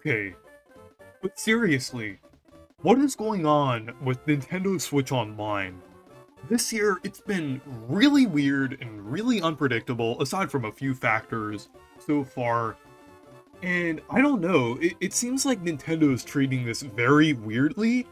Okay, but seriously, what is going on with Nintendo Switch Online? This year, it's been really weird and really unpredictable, aside from a few factors so far. And I don't know, it seems like Nintendo is treating this very weirdly,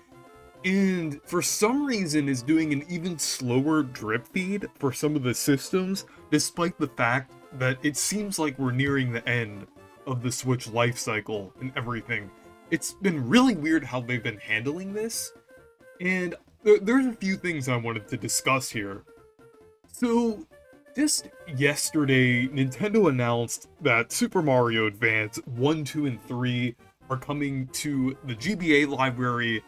and for some reason is doing an even slower drip feed for some of the systems, despite the fact that it seems like we're nearing the end of the Switch life cycle and everything. It's been really weird how they've been handling this, and there's a few things I wanted to discuss here. So, just yesterday, Nintendo announced that Super Mario Advance 1, 2, and 3 are coming to the GBA library,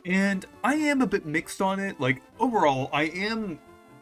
and I am a bit mixed on it. Like, overall, I am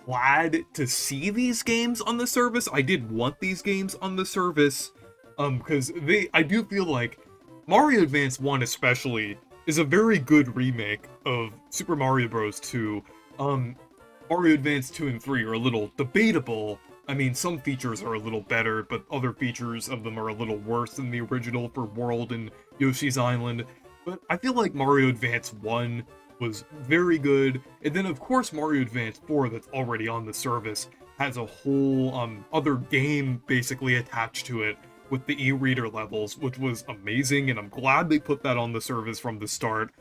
glad to see these games on the service. I did want these games on the service, because I do feel like Mario Advance 1 especially is a very good remake of Super Mario Bros. 2. Mario Advance 2 and 3 are a little debatable. I mean, some features are a little better, but other features of them are a little worse than the original for World and Yoshi's Island. But I feel like Mario Advance 1 was very good, and then of course Mario Advance 4 that's already on the service has a whole other game basically attached to it with the e-reader levels, which was amazing, and I'm glad they put that on the service from the start.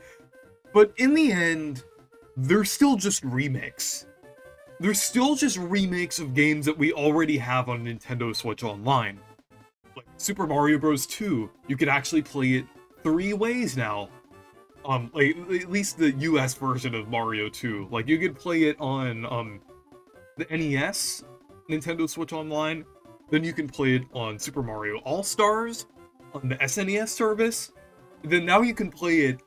But in the end, they're still just remakes. They're still just remakes of games that we already have on Nintendo Switch Online. Like Super Mario Bros. 2, you could actually play it 3 ways now. Like, at least the US version of Mario 2. Like, you could play it on, the NES, Nintendo Switch Online, then you can play it on Super Mario All-Stars, on the SNES service, then now you can play it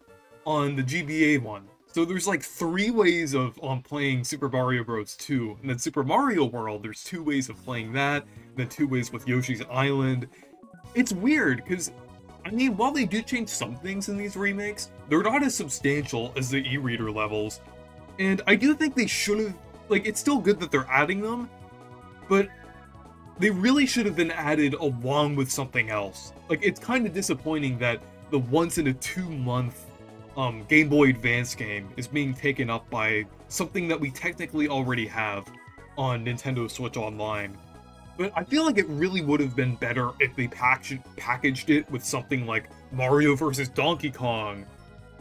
on the GBA one. So there's like 3 ways of playing Super Mario Bros. 2, and then Super Mario World, there's 2 ways of playing that, and then 2 ways with Yoshi's Island. It's weird, because, I mean, while they do change some things in these remakes, they're not as substantial as the e-reader levels, and I do think they should have, like, it's still good that they're adding them, but they really should have been added along with something else. Like, it's kind of disappointing that the once-in-a-2-month Game Boy Advance game is being taken up by something that we technically already have on Nintendo Switch Online. But I feel like it really would have been better if they packaged it with something like Mario vs. Donkey Kong,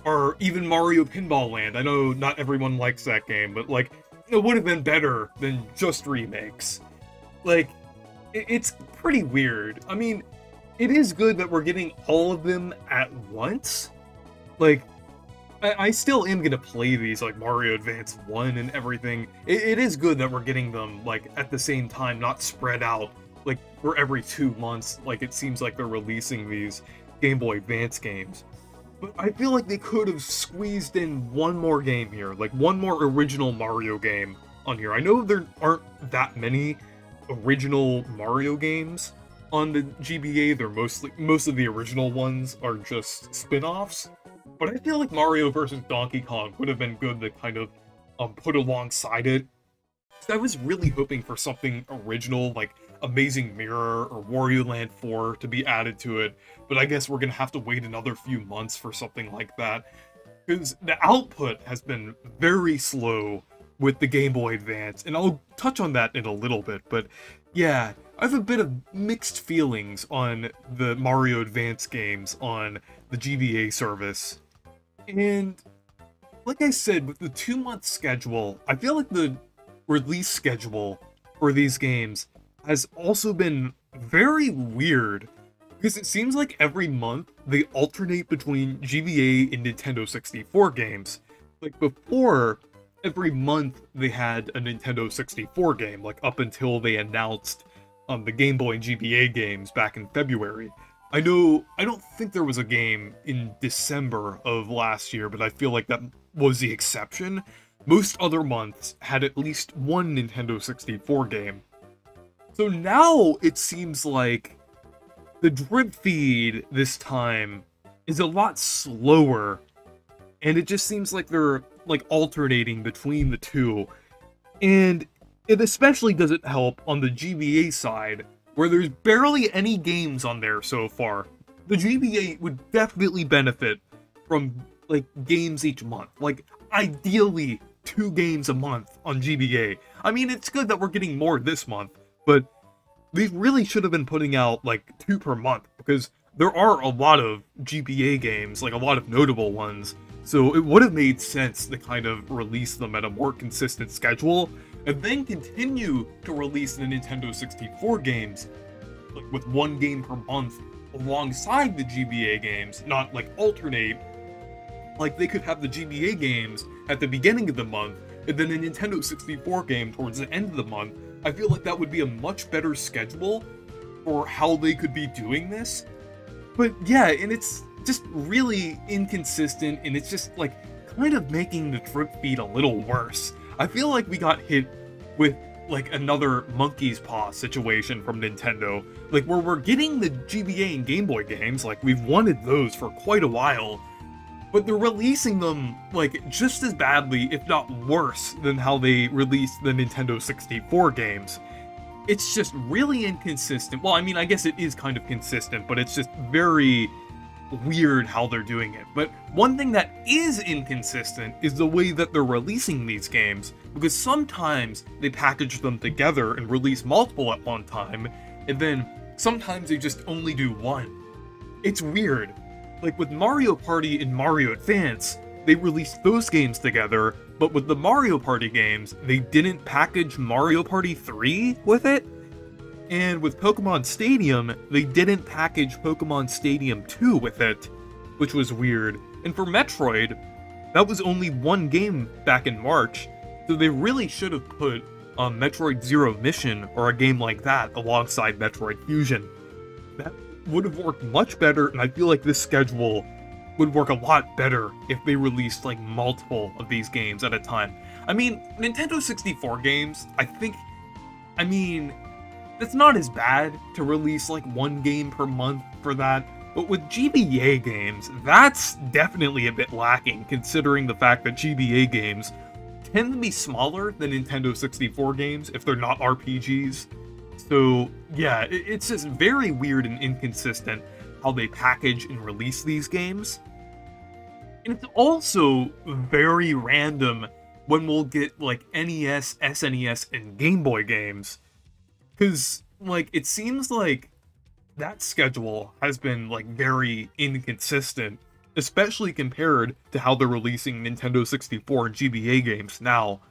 or even Mario Pinball Land. I know not everyone likes that game, but like, it would have been better than just remakes. Like, it's pretty weird. I mean, it is good that we're getting all of them at once. Like, I still am gonna play these, like Mario Advance 1 and everything. It is good that we're getting them, like, at the same time, not spread out, like, for every 2 months, like it seems like they're releasing these Game Boy Advance games. But I feel like they could have squeezed in one more game here, like one more original Mario game on here. I know there aren't that many original Mario games on the GBA. They're most of the original ones are just spin-offs. But I feel like Mario vs. Donkey Kong would have been good to kind of put alongside it. I was really hoping for something original, like Amazing Mirror or Wario Land 4 to be added to it, but I guess we're gonna have to wait another few months for something like that, because the output has been very slow with the Game Boy Advance, and I'll touch on that in a little bit, but yeah, I have a bit of mixed feelings on the Mario Advance games on the GBA service. And like I said, with the 2-month schedule, I feel like the release schedule for these games has also been very weird, because it seems like every month they alternate between GBA and Nintendo 64 games. Like before, every month they had a Nintendo 64 game, like up until they announced the Game Boy and GBA games back in February. I don't think there was a game in December of last year, but I feel like that was the exception. Most other months had at least one Nintendo 64 game. So now it seems like the drip feed this time is a lot slower, and it just seems like they're like alternating between the two. And it especially doesn't help on the GBA side, where there's barely any games on there so far. the GBA would definitely benefit from, like, games each month. Like, ideally, 2 games a month on GBA. I mean, it's good that we're getting more this month, but they really should have been putting out, like, 2 per month, because there are a lot of GBA games, like, a lot of notable ones, so it would have made sense to kind of release them at a more consistent schedule, and then continue to release the Nintendo 64 games, like, with 1 game per month alongside the GBA games, not, like, alternate. Like, they could have the GBA games at the beginning of the month, and then a Nintendo 64 game towards the end of the month. I feel like that would be a much better schedule for how they could be doing this. But yeah, and it's just really inconsistent, and it's just, like, kind of making the drip feed a little worse. I feel like we got hit with, like, another monkey's paw situation from Nintendo. Like, where we're getting the GBA and Game Boy games, like, we've wanted those for quite a while, but they're releasing them, like, just as badly, if not worse, than how they released the Nintendo 64 games. It's just really inconsistent. Well, I mean, I guess it is kind of consistent, but it's just very weird how they're doing it. But one thing that is inconsistent is the way that they're releasing these games, because sometimes they package them together and release multiple at one time, and then sometimes they just only do one. It's weird. Like with Mario Party and Mario Advance, they released those games together, but with the Mario Party games, they didn't package Mario Party 3 with it. And with Pokemon Stadium, they didn't package Pokemon Stadium 2 with it, which was weird. And for Metroid, that was only 1 game back in March, so they really should have put Metroid Zero Mission or a game like that alongside Metroid Fusion. That would have worked much better, and I feel like this schedule would work a lot better if they released, like, multiple of these games at a time. I mean, Nintendo 64 games, I mean, it's not as bad to release, like, 1 game per month for that, but with GBA games, that's definitely a bit lacking, considering the fact that GBA games tend to be smaller than Nintendo 64 games if they're not RPGs. So, yeah, it's just very weird and inconsistent how they package and release these games. And it's also very random when we'll get, like, NES, SNES, and Game Boy games. Because, like, it seems like that schedule has been, like, very inconsistent, especially compared to how they're releasing Nintendo 64 and GBA games now.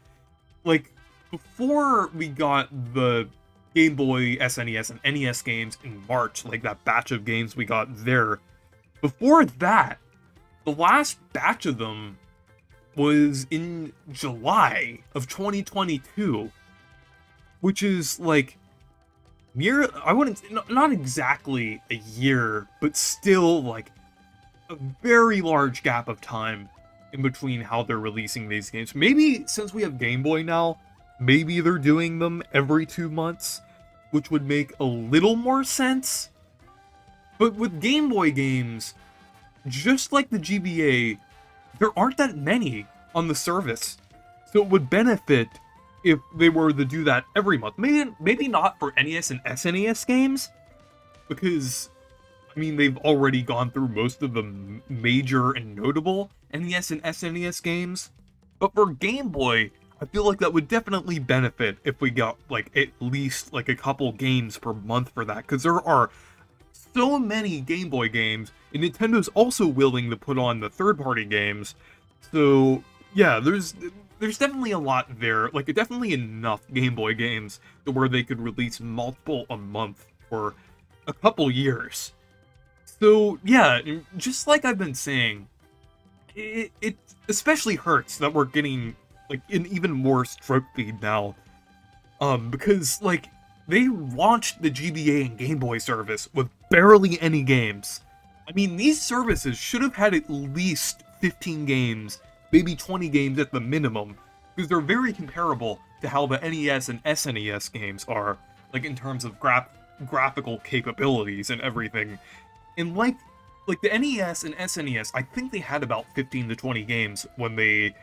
Like, before we got the Game Boy, SNES, and NES games in March, like that batch of games we got there, before that, the last batch of them was in July of 2022, which is, like, not exactly a year, but still, like, a very large gap of time in between how they're releasing these games. Maybe since we have Game Boy now, maybe they're doing them every 2 months, which would make a little more sense. But with Game Boy games, just like the GBA, there aren't that many on the service. So it would benefit if they were to do that every month. Maybe not for NES and SNES games, because, I mean, they've already gone through most of the major and notable NES and SNES games. But for Game Boy, I feel like that would definitely benefit if we got, like, at least, like, a couple games per month for that, because there are so many Game Boy games, and Nintendo's also willing to put on the third-party games. So, yeah, there's definitely a lot there, like, definitely enough Game Boy games to where they could release multiple a month for a couple years. So, yeah, just like I've been saying, it especially hurts that we're getting, like, an even worse drip feed now. Because, like, they launched the GBA and Game Boy service with barely any games. I mean, these services should have had at least 15 games, maybe 20 games at the minimum, because they're very comparable to how the NES and SNES games are, like, in terms of graphical capabilities and everything. And like the NES and SNES, I think they had about 15 to 20 games when they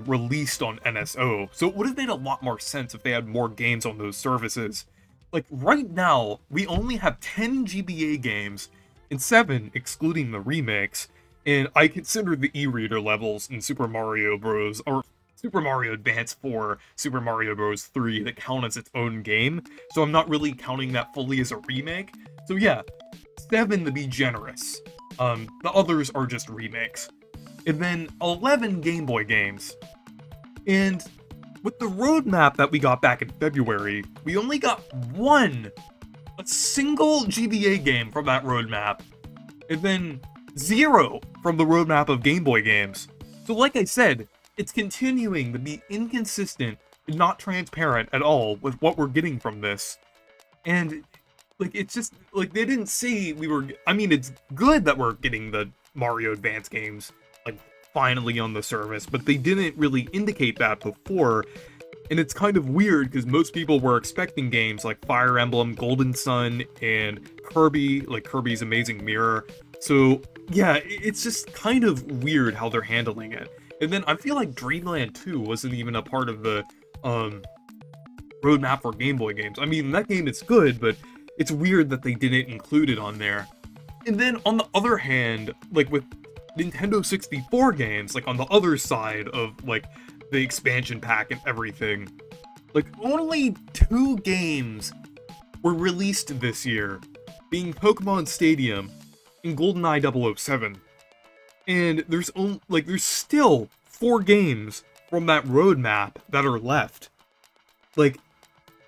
released on NSO, so it would have made a lot more sense if they had more games on those services. Like, right now, we only have 10 GBA games and 7 excluding the remakes, and I consider the e-reader levels in Super Mario Bros. Or Super Mario Advance 4, Super Mario Bros. 3 that count as its own game, so I'm not really counting that fully as a remake. So yeah, 7 to be generous. The others are just remakes. And then 11 Game Boy games. And with the roadmap that we got back in February, we only got a single GBA game from that roadmap, and then 0 from the roadmap of Game Boy games. So like I said, it's continuing to be inconsistent and not transparent at all with what we're getting from this. And, like, it's just, like, they didn't say we were, I mean, it's good that we're getting the Mario Advance games, like, finally on the service, but they didn't really indicate that before. And it's kind of weird because most people were expecting games like Fire Emblem, Golden Sun, and Kirby, like Kirby's Amazing Mirror. So yeah, it's just kind of weird how they're handling it. And then I feel like Dreamland 2 wasn't even a part of the roadmap for Game Boy games. I mean, that game is good, but it's weird that they didn't include it on there. And then on the other hand, like with Nintendo 64 games, like on the other side of like the expansion pack and everything, like only 2 games were released this year, being Pokemon Stadium and GoldenEye 007. And there's still 4 games from that roadmap that are left. Like,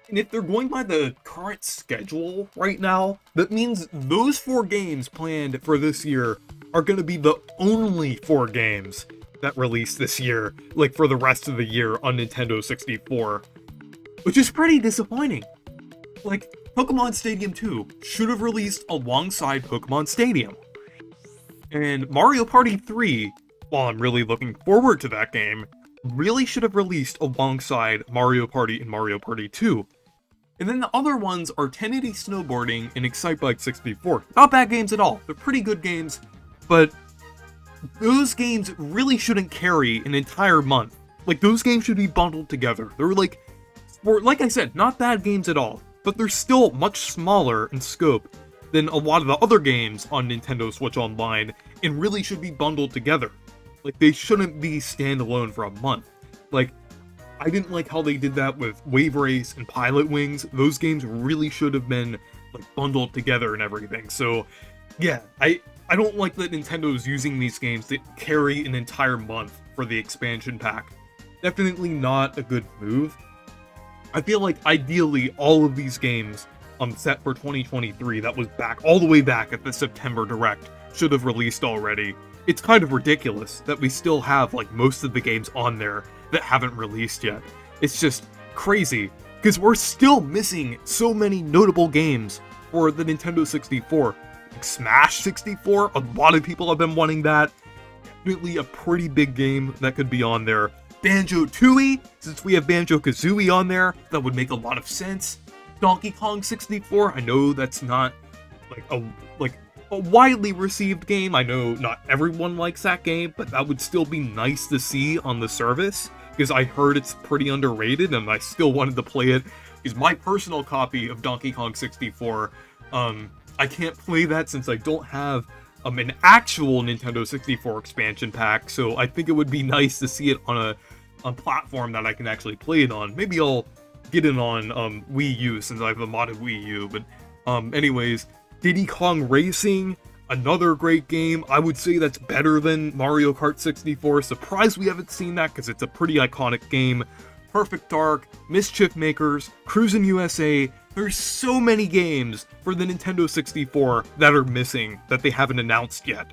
and if they're going by the current schedule right now, that means those 4 games planned for this year are going to be the only 4 games that release this year, like for the rest of the year on Nintendo 64. Which is pretty disappointing. Like, Pokemon Stadium 2 should have released alongside Pokemon Stadium. And Mario Party 3, while I'm really looking forward to that game, really should have released alongside Mario Party and Mario Party 2. And then the other ones are 1080 Snowboarding and Excitebike 64. Not bad games at all. They're pretty good games, but those games really shouldn't carry an entire month. Like, those games should be bundled together. They're like I said, not bad games at all, but they're still much smaller in scope than a lot of the other games on Nintendo Switch Online, and really should be bundled together. Like, they shouldn't be standalone for a month. Like, I didn't like how they did that with Wave Race and Pilot Wings. Those games really should have been, like, bundled together and everything. So, yeah, I don't like that Nintendo's using these games to carry an entire month for the expansion pack. Definitely not a good move. I feel like, ideally, all of these games set for 2023 that was back, all the way back at the September Direct, should have released already. It's kind of ridiculous that we still have, like, most of the games on there that haven't released yet. It's just crazy, because we're still missing so many notable games for the Nintendo 64. Like Smash 64, a lot of people have been wanting that. Definitely a pretty big game that could be on there. Banjo-Tooie, since we have Banjo-Kazooie on there, that would make a lot of sense. Donkey Kong 64, I know that's not like a widely received game. I know not everyone likes that game, but that would still be nice to see on the service, because I heard it's pretty underrated and I still wanted to play it. Because my personal copy of Donkey Kong 64, I can't play that since I don't have an actual Nintendo 64 expansion pack, so I think it would be nice to see it on a platform that I can actually play it on. Maybe I'll get it on Wii U, since I have a modded Wii U, but anyways, Diddy Kong Racing, another great game. I would say that's better than Mario Kart 64. Surprised we haven't seen that, because it's a pretty iconic game. Perfect Dark, Mischief Makers, Cruisin' USA. There's so many games for the Nintendo 64 that are missing that they haven't announced yet.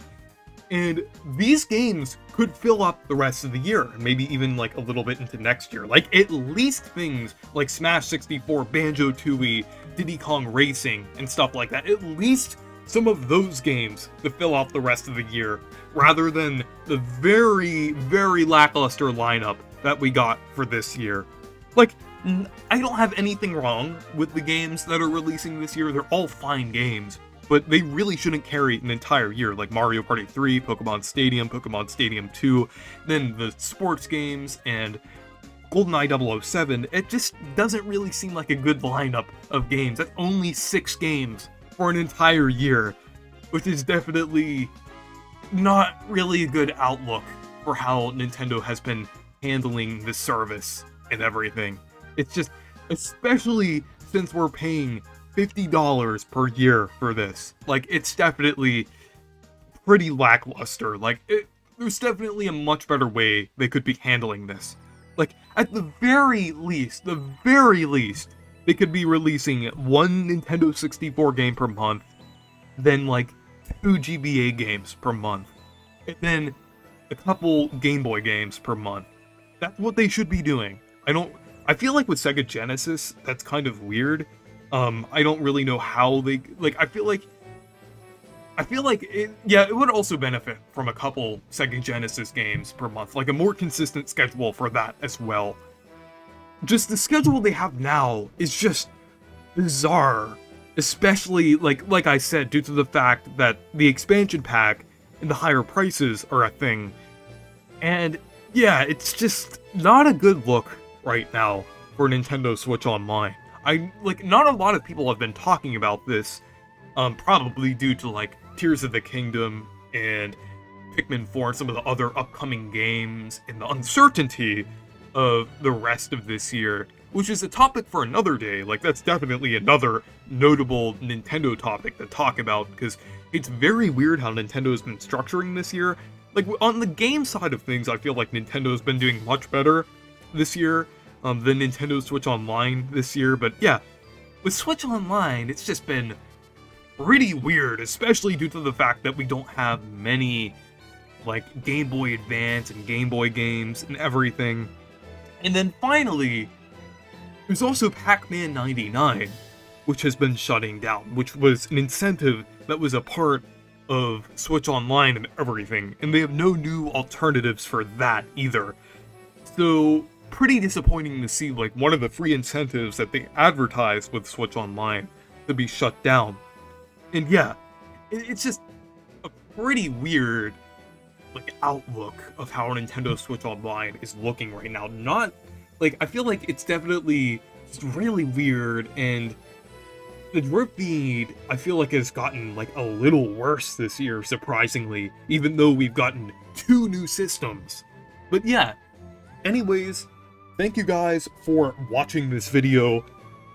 And these games could fill up the rest of the year, and maybe even like a little bit into next year. Like, at least things like Smash 64, Banjo-Tooie, Diddy Kong Racing, and stuff like that. At least some of those games to fill out the rest of the year, rather than the very, very lackluster lineup that we got for this year. Like, I don't have anything wrong with the games that are releasing this year. They're all fine games, but they really shouldn't carry an entire year, like Mario Party 3, Pokemon Stadium 2, then the sports games, and GoldenEye 007. It just doesn't really seem like a good lineup of games. That's only 6 games for an entire year. which is definitely not really a good outlook for how Nintendo has been handling this service and everything. It's just, especially since we're paying $50 per year for this. Like, it's definitely pretty lackluster. Like, there's definitely a much better way they could be handling this. Like, at the very least, they could be releasing one Nintendo 64 game per month, then like 2 GBA games per month, and then a couple Game Boy games per month. That's what they should be doing. I feel like with Sega Genesis, that's kind of weird. I don't really know how they, like, I feel like it would also benefit from a couple Sega Genesis games per month, like a more consistent schedule for that as well. Just the schedule they have now is just bizarre, especially, like I said, due to the fact that the expansion pack and the higher prices are a thing. And yeah, it's just not a good look right now for Nintendo Switch Online. Not a lot of people have been talking about this, probably due to, like, Tears of the Kingdom and Pikmin 4 and some of the other upcoming games and the uncertainty of the rest of this year, which is a topic for another day. Like, that's definitely another notable Nintendo topic to talk about, because it's very weird how Nintendo's been structuring this year. Like, on the game side of things, I feel like Nintendo's been doing much better this year than Nintendo Switch Online this year, but yeah, with Switch Online, it's just been pretty weird, especially due to the fact that we don't have many, like, Game Boy Advance and Game Boy games and everything. And then finally, there's also Pac-Man 99, which has been shutting down, which was an incentive that was a part of Switch Online and everything, and they have no new alternatives for that either. So, pretty disappointing to see, like, one of the free incentives that they advertised with Switch Online to be shut down. And yeah, it's just a pretty weird, like, outlook of how Nintendo Switch Online is looking right now. Not, like, I feel like it's definitely just really weird, and the drip feed, I feel like, has gotten, like, a little worse this year, surprisingly, even though we've gotten 2 new systems. But yeah, anyways, thank you guys for watching this video.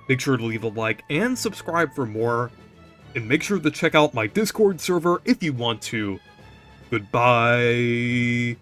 Make sure to leave a like and subscribe for more, and make sure to check out my Discord server if you want to. Goodbye.